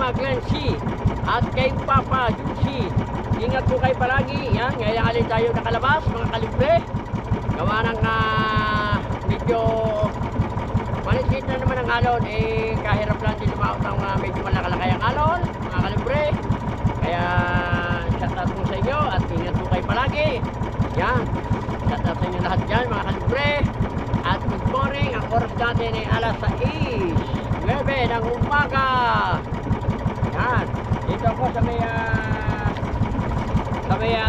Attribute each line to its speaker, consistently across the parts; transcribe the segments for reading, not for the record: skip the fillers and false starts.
Speaker 1: Mama Glency at kay Papa Juicy. Ingat po kayo palagi. Yan, ngayon alin tayo nakalabas mga kalibre. Gawa ng medyo maliit na naman ang alon. Kahirap lang din lumaot ang medyo malakalakay ang alon mga kalibre. Kaya shout out po sa inyo at ingat po kayo palagi. Yan, shout out sa inyo lahat dyan mga kalibre. At good morning, ang oras natin ay alas 6:09 ng umaga. Yan, dito ako sa may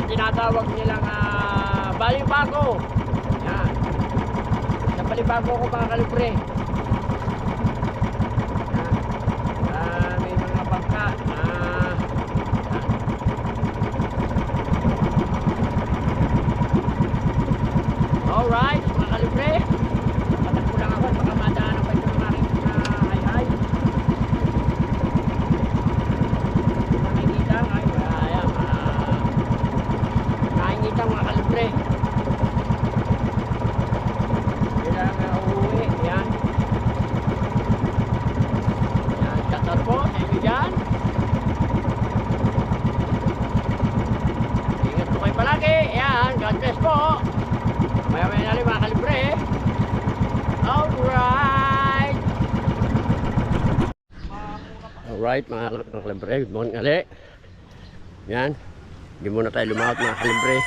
Speaker 1: tinatawag nilang Balibago. Yan, sa Balibago ako mga kalibre. Yan, may mga bangka. Alright mga kalibre, patakbo lang ako, baka madaanan pa ito ng aking hay-hay. Nakikita, nakikita mga kalibre. Kailangan uuwi, yan. Yan, shout po sa inyo dyan. Ingat po kayo palagi, yan, God bless po. Maya-maya na rin mga kalibre. Alright. Alright mga kalibre, good morning ulit. Yan, hindi muna tayo lumawat mga kalibre.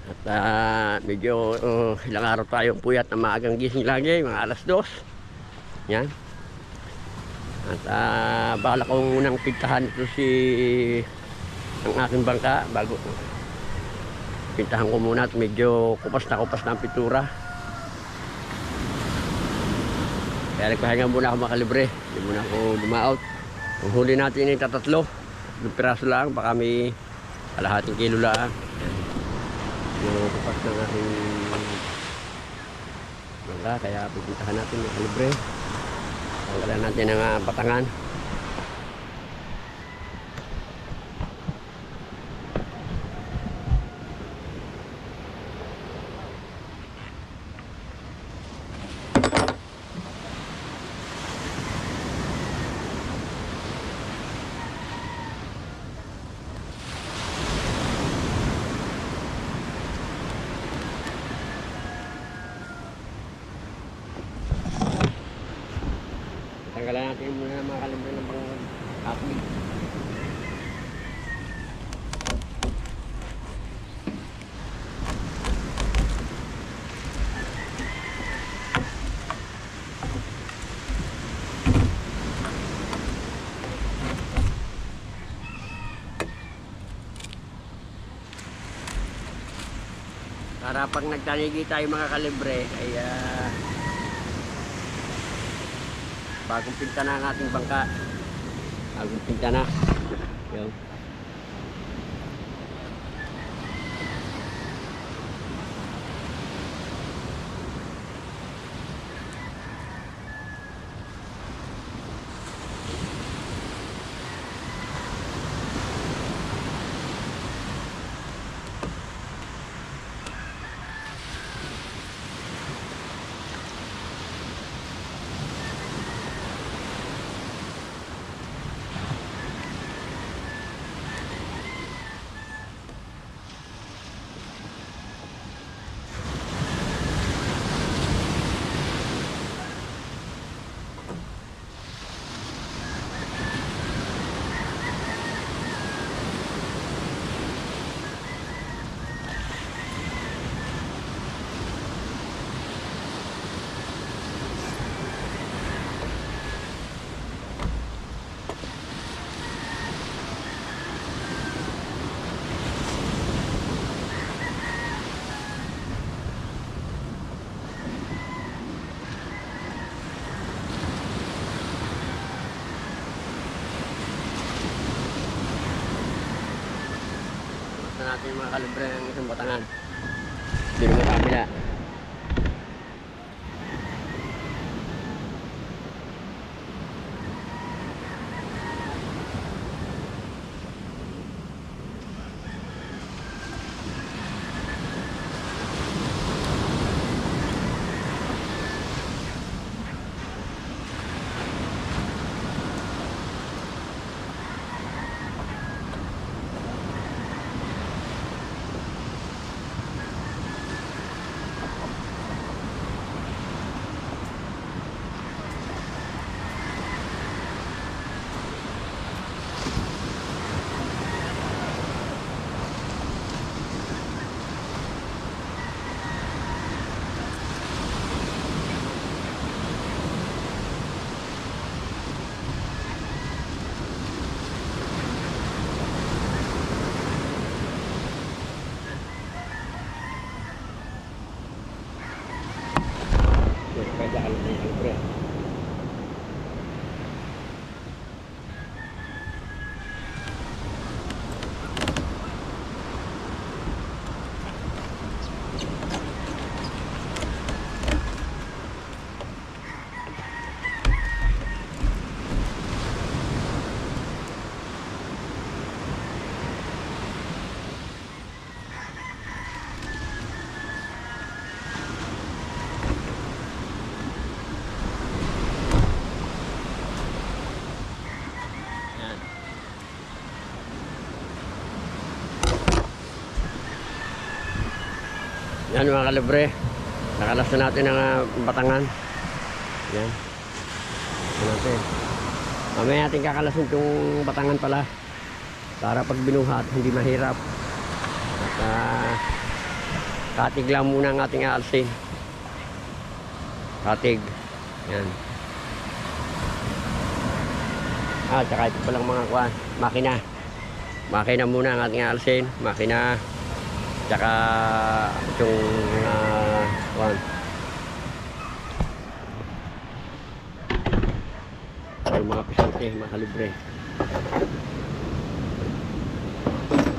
Speaker 1: At medyo ilang araw tayong puyat na maagang gising lagi, mga alas 2. Yan. At bala ko munang pintahan ito ang aking bangka bago pintahan ko muna at medyo kupas na ang pintura. Kaya nagpahinga muna ako mga kalibre. Hindi muna ako dumaot. Ang huli natin ay tatatlo. 1 piraso lang, baka may kalahating kilo lang. Yung kupas ng aking bangka. Kaya pipintahan natin mga kalibre. Tanggalan natin ang batangan. Tanggalan natin muna mga kalibre ng pang-kapli. Para pag nagtaligi tayo mga kalibre ay bagong pinta na ang ating bangka. Bagong pinta na. Yun. Natin mga kalibre ng isang batangan. Hindi naman kabila. Yan mga kalibre. Nakalas na natin ang batangan. Yan. Yan natin. Mamaya natin kakalasin itong batangan pala. Para pag binuhat, hindi mahirap. At katig lang muna ang ating aalsin. Katig. Yan. Tsaka ito palang mga kuwan. Makina. Makina muna ang ating aalsin. Makina. Tsaka itong kuwan. Ay, mga pisante, mga kalibre.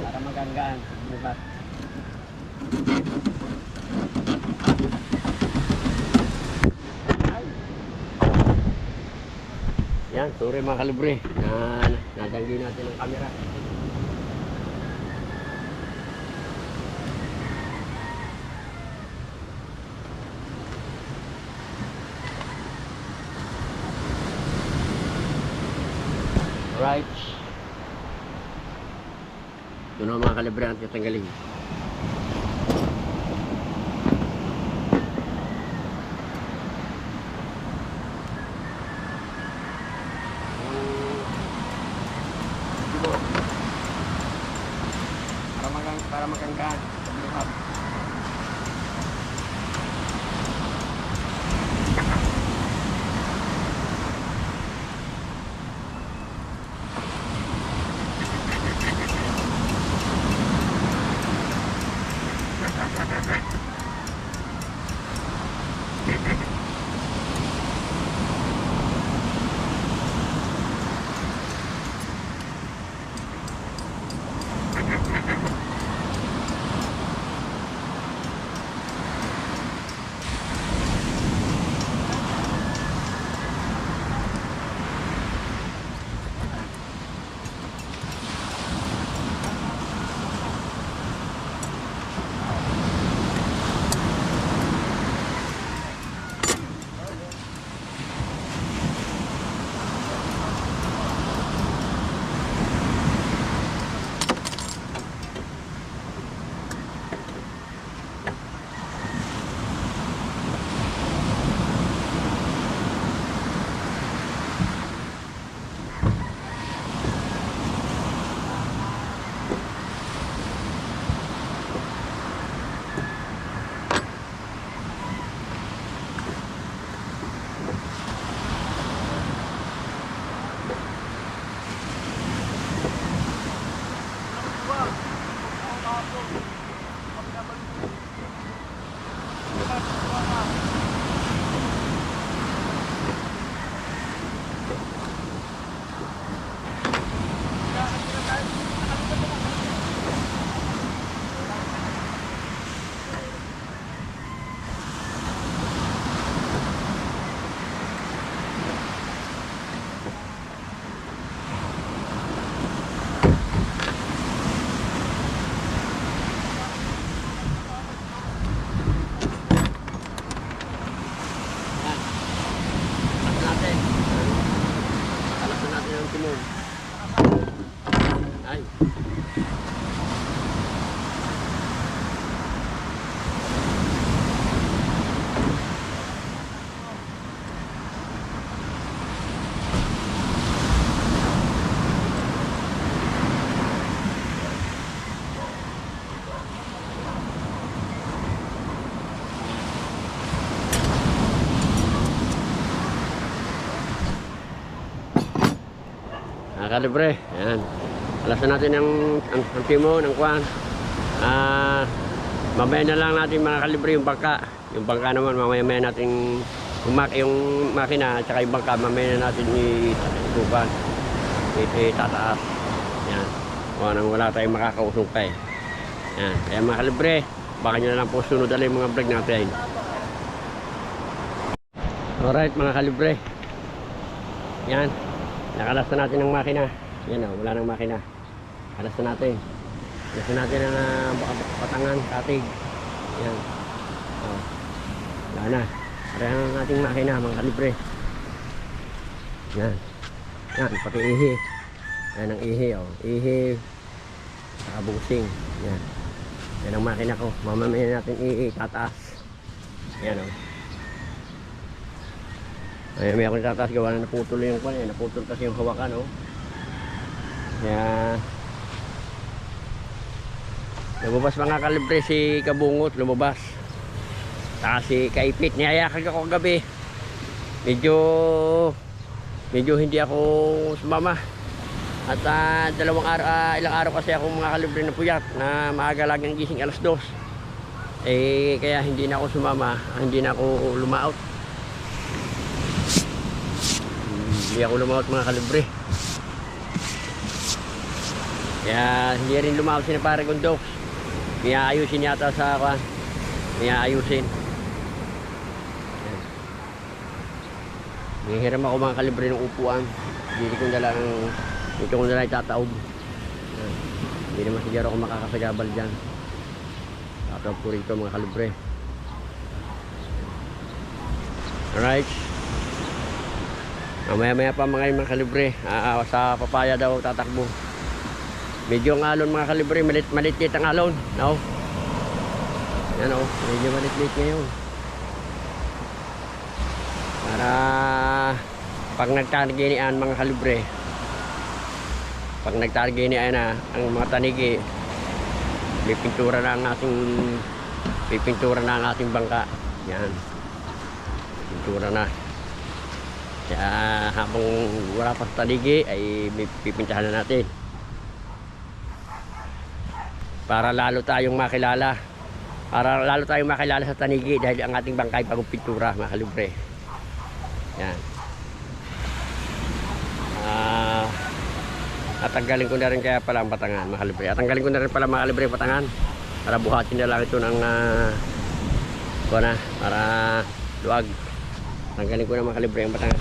Speaker 1: Para maganggaan. Bukat. Yan, sorry mga kalibre. Nadanggi natin ang camera. Right. Doon ang mga kalibre ang tatanggalin. Para maganggaan. Ay. Kalibre, yan. Alasan natin ang timo ng kuwan. Mamaya na lang natin mga kalibre yung bangka. Yung bangka naman mamaya natin yung makina at saka yung bangka mamaya na natin ituban. Itataas. Yan. Wala tayong makakausong pa eh. Yan. Kaya mga kalibre, baka nyo na lang po sunod alay mga vlog natin. Alright mga kalibre. Yan. Nakalas na natin ang makina. Yan o, wala nang makina. Kalas na natin. Kalas na natin ang batangan, katig. Yan. O, wala na. Parehan ang ating makina, mga kalibre. Yan. Yan, pati ihi. Yan ang ihi o. Ihi. Saka busing. Yan. Yan ang makina ko. Mamamaya natin itataas. Yan o. Ay, may ako itataas. Gawa na naputol yung kwan. Naputol kasi yung hawakan o. Kaya lumabas mga kalibre si Kabungot. Lumabas. Saka si Kaipit. Niyayakag ako gabi. Medyo hindi ako sumama. At ilang araw kasi ako mga kalibre na puyat na maaga lagi ng gising alas 2. Kaya hindi na ako sumama, hindi na ako lumaot. Hindi ako lumaot mga kalibre. Kaya hindi rin lumaot si Pare Gondok. Kaya ayusin yata sa kwan. Kaya ayusin. Hihiram ako mga kalibre ng upuan. Dito ko na lang itataob. Hindi naman siguro ako makakasagabal dyan. Tataob ko rito mga kalibre. Alright. Maya pa mga kalibre. Sa papaya daw tatakbo. Medyo ang alon mga kalibre. Malit ang alon. No? Yan o. Medyo malit ngayon. Para pag nagtarginian mga kalibre, pag nagtarginian na ang mga tanigi, pipintura na ang ating bangka. Yan, pintura na. Kaya habang wala pa sa tanigi ay pipintahan na natin para lalo tayong makilala, sa tanigi dahil ang ating bangka ay bagong pintura mga kalibre. Yan. Tatanggalin ko na rin kaya pala ang batangan mga kalibre. Tatanggalin ko na rin pala mga kalibre ang batangan para buhatin na lang ito ng para luag. Tanggalin ko na mga kalibre ang batangan.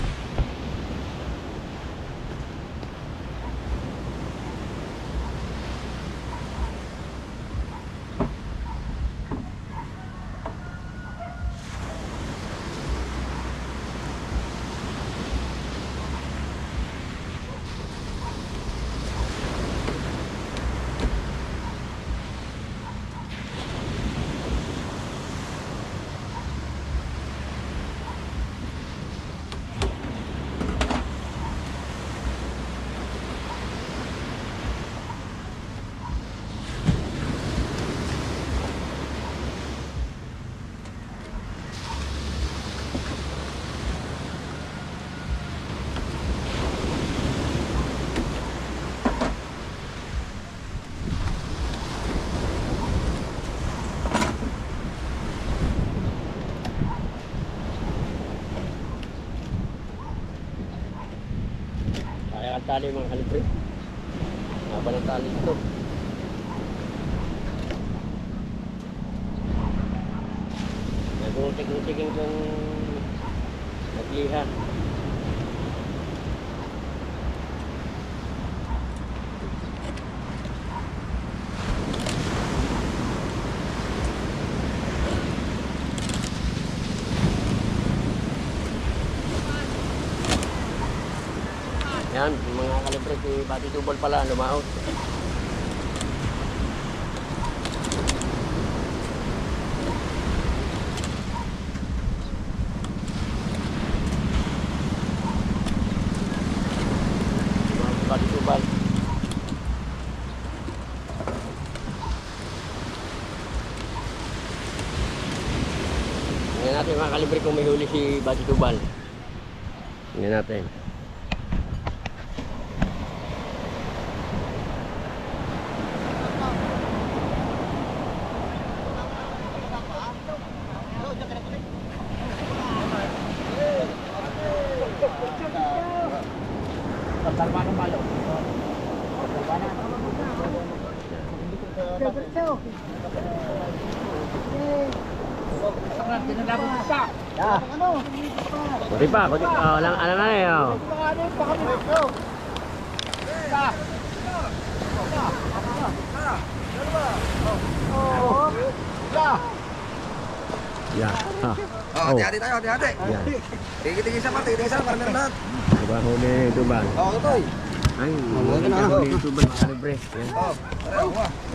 Speaker 1: Kaya ang tali mga kalibre. Haba ng tali ito. Nagultig-ultigin kong nagliha. Yan, mga kalibre, si Bati Tubol pala, lumaot. Bati Tubol. Tingnan natin mga kalibre kung may huli si Bati Tubol. Tingnan natin. Kunti pa. Ano na eh. Ya.
Speaker 2: Hati-hati tayo, hati-hati.
Speaker 1: Ya.
Speaker 2: Tinggi-tinggi sa parte, tinggi sa para meron lahat.
Speaker 1: Diba huli ito ba?
Speaker 2: Oo, ito.
Speaker 1: Ay,
Speaker 2: Huwag na.
Speaker 1: YouTube mga kalibre. Yan.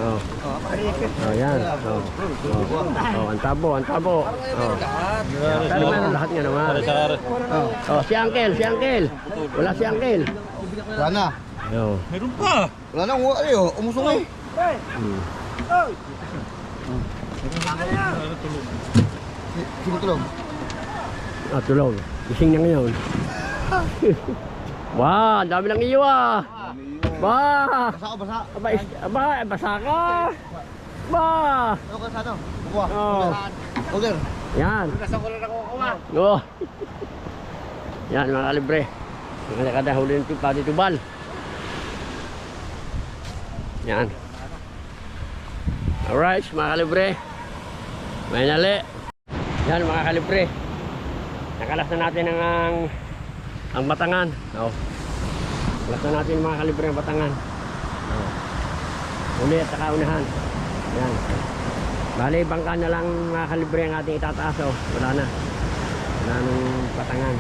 Speaker 1: Oh. Oh, yan. Oh. Oh, ang tabo, ang tabo. Oh. Pero meron lahat nga naman. Oh, si Uncle. Wala si Uncle.
Speaker 2: Wala na.
Speaker 1: Oh.
Speaker 3: Meron pa.
Speaker 2: Wala na. Umusong eh. Sino tulog?
Speaker 1: Ah, tulog. Gising na ngayon. Wah, dami ng iyo ah. Ba!
Speaker 2: Basa ko, basa.
Speaker 1: Basa ka. Ba!
Speaker 2: Ano ka sa ano? Bukuha.
Speaker 1: Oh.
Speaker 2: Order.
Speaker 1: Yan.
Speaker 2: Nasa ko lang ako kuha.
Speaker 1: Oh. Yan mga kalibre. Mga nakada huli ng pati tubal. Yan. Alright mga kalibre. May nali. Yan mga kalibre. Nakalas na natin ang batangan. Oh. Nakalas na natin mga kalibre ang batangan. Oh. Uli at saka unahan. Yan. Bali bangka na lang mga kalibre ang ating itataas. Oh. Wala na. Wala nang batangan.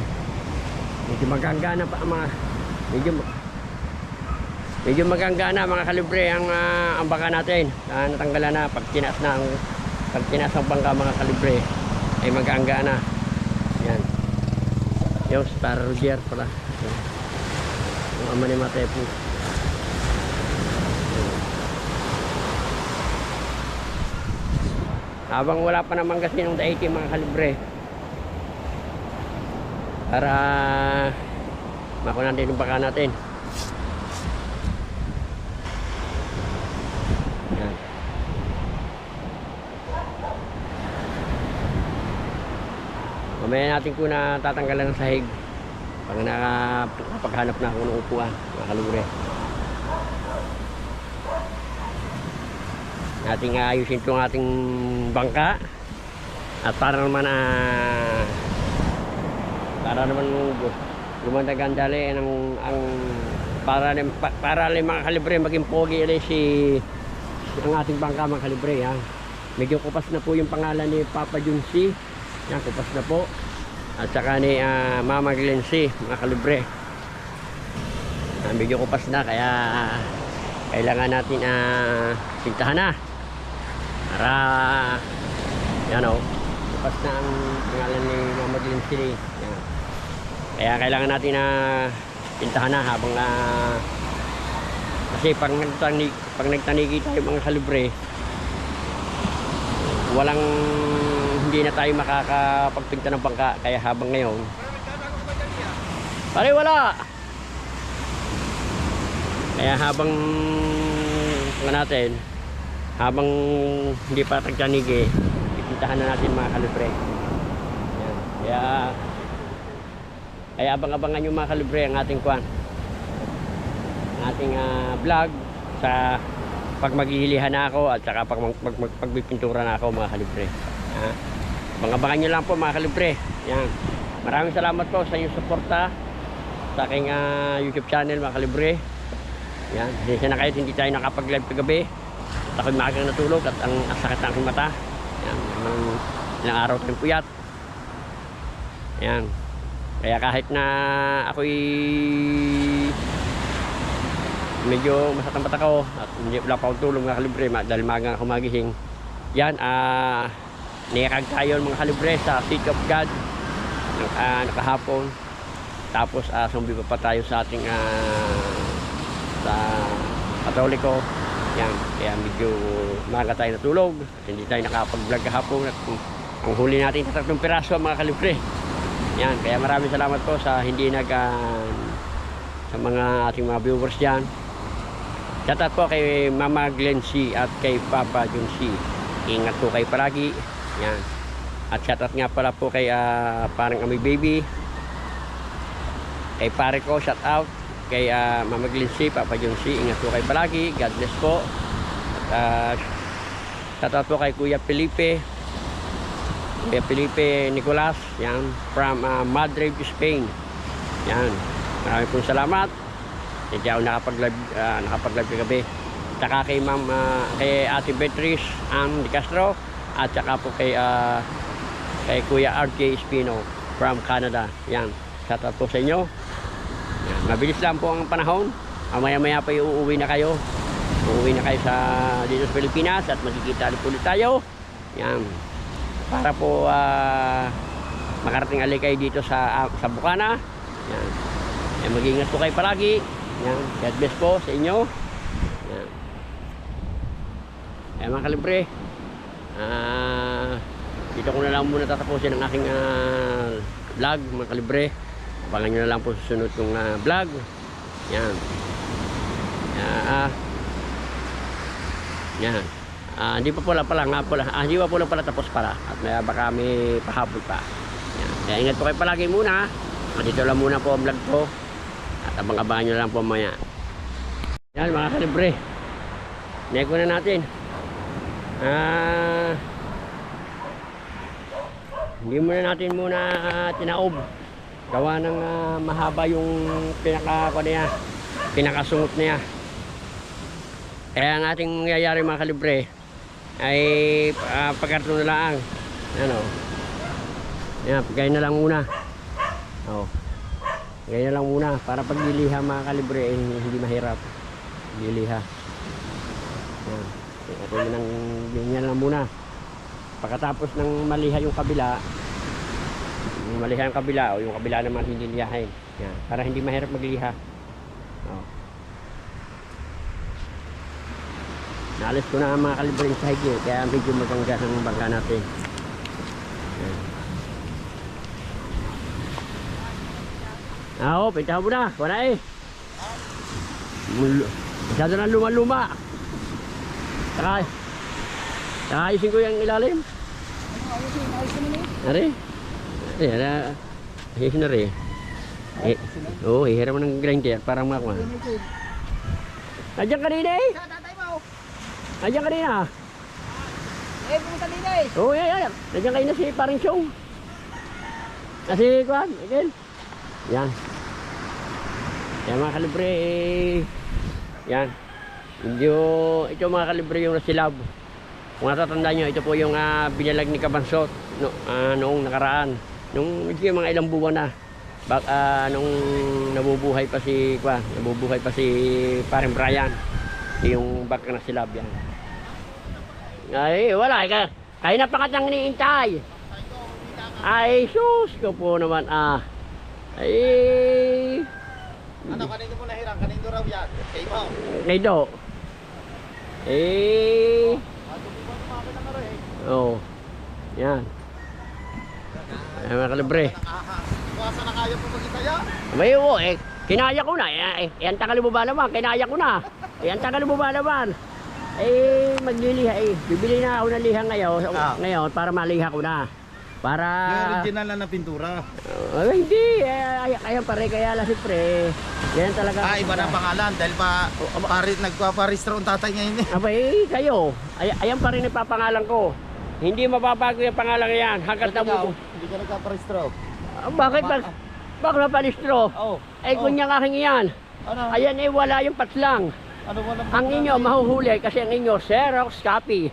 Speaker 1: Medyo magangana pa mga medyo magangana mga kalibre ang bangka natin. Natanggalan na pag tinaas ang bangka mga kalibre ay magangana. Yan. Yung Star Roger pala. Yung ama ni Matepo. Habang wala pa naman kasi nung daiki mga kalibre. Para makunan din yung baka natin. Yan. Mamaya natin ko na tatanggalan ng sahig pag nakapaghanap na ako ng upuan mga kalibre. Nating ayusin itong ating bangka at para naman lumandagan dali ang para mga kalibre maging pogi ang ating bangka mga kalibre. Yan. Medyo kupas na po yung pangalan ni Papa Junsi. Yan, kupas na po. At saka ni Mama Glency mga kalibre. Medyo kupas na kaya kailangan natin pintahan na para yan o, kupas na ang pangalan ni Mama Glency. Yan. Kaya kailangan natin pintahan na habang kasi pag nagtanigi tayo mga kalibre, hindi na tayo makakapagpinta ng bangka. Kaya habang ngayon pare wala, kaya habang habang hindi pa tagtanigi, ipintahan na natin mga kalibre. Yan. Kaya abang-abangan yung mga kalibre ang ating vlog sa pag maghihilihan na ako at saka pag pagpipintura na ako mga kalibre. Abang-abangan nyo lang po mga kalibre. Yan. Maraming salamat po sa inyong suporta sa aking YouTube channel mga kalibre. Yan. Kasi na kayo hindi tayo nakapag-live kagabi. At ako'y maagang natulog at ang sakit ng aking mata. Yan. Ilang araw tayong puyat. Yan. Kaya kahit na ako'y medyo masatampat ako at wala pa akong tulong mga kalibre dahil magang ako magising. Yan, niyakag tayo mga kalibre sa City of God nakahapon. Tapos sumbi pa tayo sa ating sa Katoliko. Yan, kaya medyo maga tayo natulog at hindi tayo nakapag-vlog kahapon at ang huli natin sa 3 piraso mga kalibre. Yan, kaya maraming salamat po sa sa mga ating mga viewers dyan. Shoutout po kay Mama Glency at kay Papa Junsi. Ingat po kayo palagi. Yan. At shoutout nga pala po kay parang Ami Baby. Kay pare ko, shoutout. Kay Mama Glency, Papa Junsi. Ingat po kayo palagi. God bless po. At shoutout po kay Kuya Felipe Nicolas. Yan. From Madrid, Spain. Yan. Maraming pong salamat. Hindi ako nakapag-live kagabi. Saka kay kay Ate Beatrice Di Castro. At saka po kay Kuya RJ Espino from Canada. Yan. Shoutout po sa inyo. Yan. Mabilis lang po ang panahon. Maya-maya pa uuwi na kayo. Uuwi na kayo dito sa Pilipinas at magkikita ulit tayo. Yan. Para po makarating ali kayo dito sa Bukana. Yan. Mag-iingat po kayo palagi. Yan. God bless po sa inyo. Yan. Mga kalibre, dito ko na lang muna tatapusin ang aking vlog, mga kalibre. Abangan nyo na lang po susunod kong vlog. Yan. Yan. Hindi pa pala hindi pa pala tapos pala. At baka may pahabol pa. Yan. Kaya ingat po kayo palagi muna. Dito lang muna po ang vlog ko. At abangan nyo lang po maya. Yan mga kalibre. Nego na natin. Hindi muna natin tinaob. Gawa ng mahaba yung pinakasungot niya. Kaya ang ating mangyayari mga kalibre ay pagkarton na lang. Ano? Yan, pagkain na lang muna. Oh. Pagkain na lang muna para pag diliha mga kalibre hindi mahirap. Diliha. Yan. Ito ganyan lang muna. Pagkatapos ng maliha yung kabila o yung kabila naman hindi lihahin. Yan. Para hindi mahirap magliha. Oh. Naalis ko na ang mga kalibreng sahig kaya medyo maganda ng bangka natin. Pintahan mo na. Wala eh. Masyado na luma-luma. Saka ayusin ko yung ilalim. Ari? Ayusin na rin. Oo, hihiram mo ng grinder para makakuha. Nandiyan kanina eh. Nandiyan kanina.
Speaker 3: Pumunta din eh.
Speaker 1: Oo, yan. Nandiyan kanina si Paring Chong. Kasi kuhan, again. Yan. Yan mga kalibre yan. Ito mga kalibre yung nasilab. Kung natatandaan nyo, ito po yung binalag ni Kabansot noong nakaraan. Nung yung mga ilang buwan na. Nung nabubuhay pa si Paring Brian. Yung bag na silab yan. Ay, wala. Kaya na pakatang niintay. Ay, sus ko po naman Ay.
Speaker 2: Ano, kanino mo nahirang? Kanino raw yan? Kay mo?
Speaker 1: Kay Do. Oh. Yan. Ay, mga kalibre.
Speaker 2: Kuwasa na kaya po magitaya?
Speaker 1: May kinaya ko na. Yan tagal mo ba naman? Kinaya ko na. Yan tagal mo ba naman? Magliliha bibili na ako ng liha ngayon para maliha ko na. Para
Speaker 2: yung original na pintura.
Speaker 1: Hindi. Ayan pare, kaya lang siyempre. Yan talaga.
Speaker 2: Iba na pangalan dahil nagpaparehistro ang tatay ngayon eh.
Speaker 1: Abay, kayo. Ayan pa rin ipapangalan ko. Hindi mababago yung pangalan yan. Hanggat na mo.
Speaker 2: Hindi ka nagpaparehistro.
Speaker 1: Bakit naparehistro? Kunyang aking iyan.
Speaker 2: Ano?
Speaker 1: Ayan wala yung patslang.
Speaker 2: Ano wala?
Speaker 1: Ang inyo mahuhuli kasi ang inyo Xerox copy.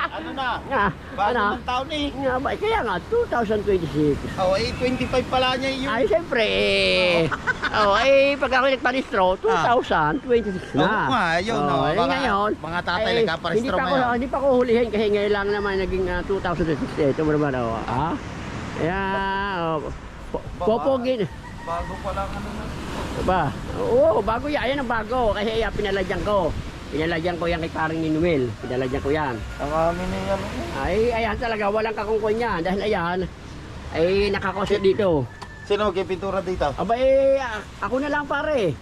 Speaker 2: Ano na?
Speaker 1: Bago
Speaker 2: ng taon eh.
Speaker 1: Kaya nga, 2026.
Speaker 2: 25 pala niya yun.
Speaker 1: Ay, siyempre pag ako nagparehistro, 2026 na.
Speaker 2: Oo nga, yun.
Speaker 1: Ngayon,
Speaker 2: mga tatay nagpaparehistro ngayon.
Speaker 1: Hindi pa ko hulihin kasi ngayon lang naman naging 2026. Ito mo naman, popogin.
Speaker 2: Bago pa lang na.
Speaker 1: Diba? Oo, bago yan. Ayan ang bago. Kasi pinaladyan ko. Pinalagyan ko yan kay Paring Ninuel. Pinalagyan ko yan.
Speaker 2: Ang amin na yan.
Speaker 1: Ayan talaga. Walang kakungkon yan. Dahil ayan, nakakosya dito.
Speaker 2: Sino magpipintura dito?
Speaker 1: Ako na lang pare.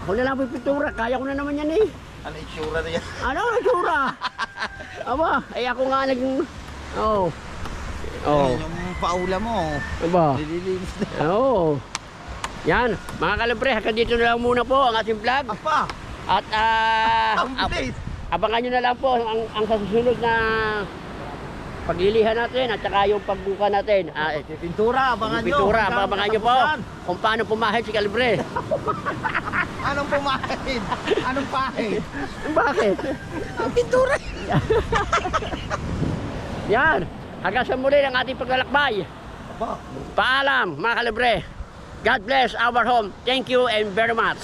Speaker 1: Ako na lang pipintura. Kaya ko na naman yan eh.
Speaker 2: Ano itsura na yan?
Speaker 1: Ano itsura? Ako nga naging...
Speaker 2: Yung paula mo. Nililinis na.
Speaker 1: Yan. Mga kalibre, hanggang dito na lang muna po ang ating vlog.
Speaker 2: Apa!
Speaker 1: At abangan nyo na lang po ang susunod na paglilihan natin at saka yung pagbuka natin.
Speaker 2: Pintura, abangan nyo.
Speaker 1: Pintura, abangan nyo po kung paano pumahid si Kalibre.
Speaker 2: Anong pumahid? Anong pahid?
Speaker 1: Bakit?
Speaker 2: Ang pintura.
Speaker 1: Yan. Hanggang sa muli ang ating paglalakbay. Paalam mga Kalibre. God bless our home. Thank you and very much.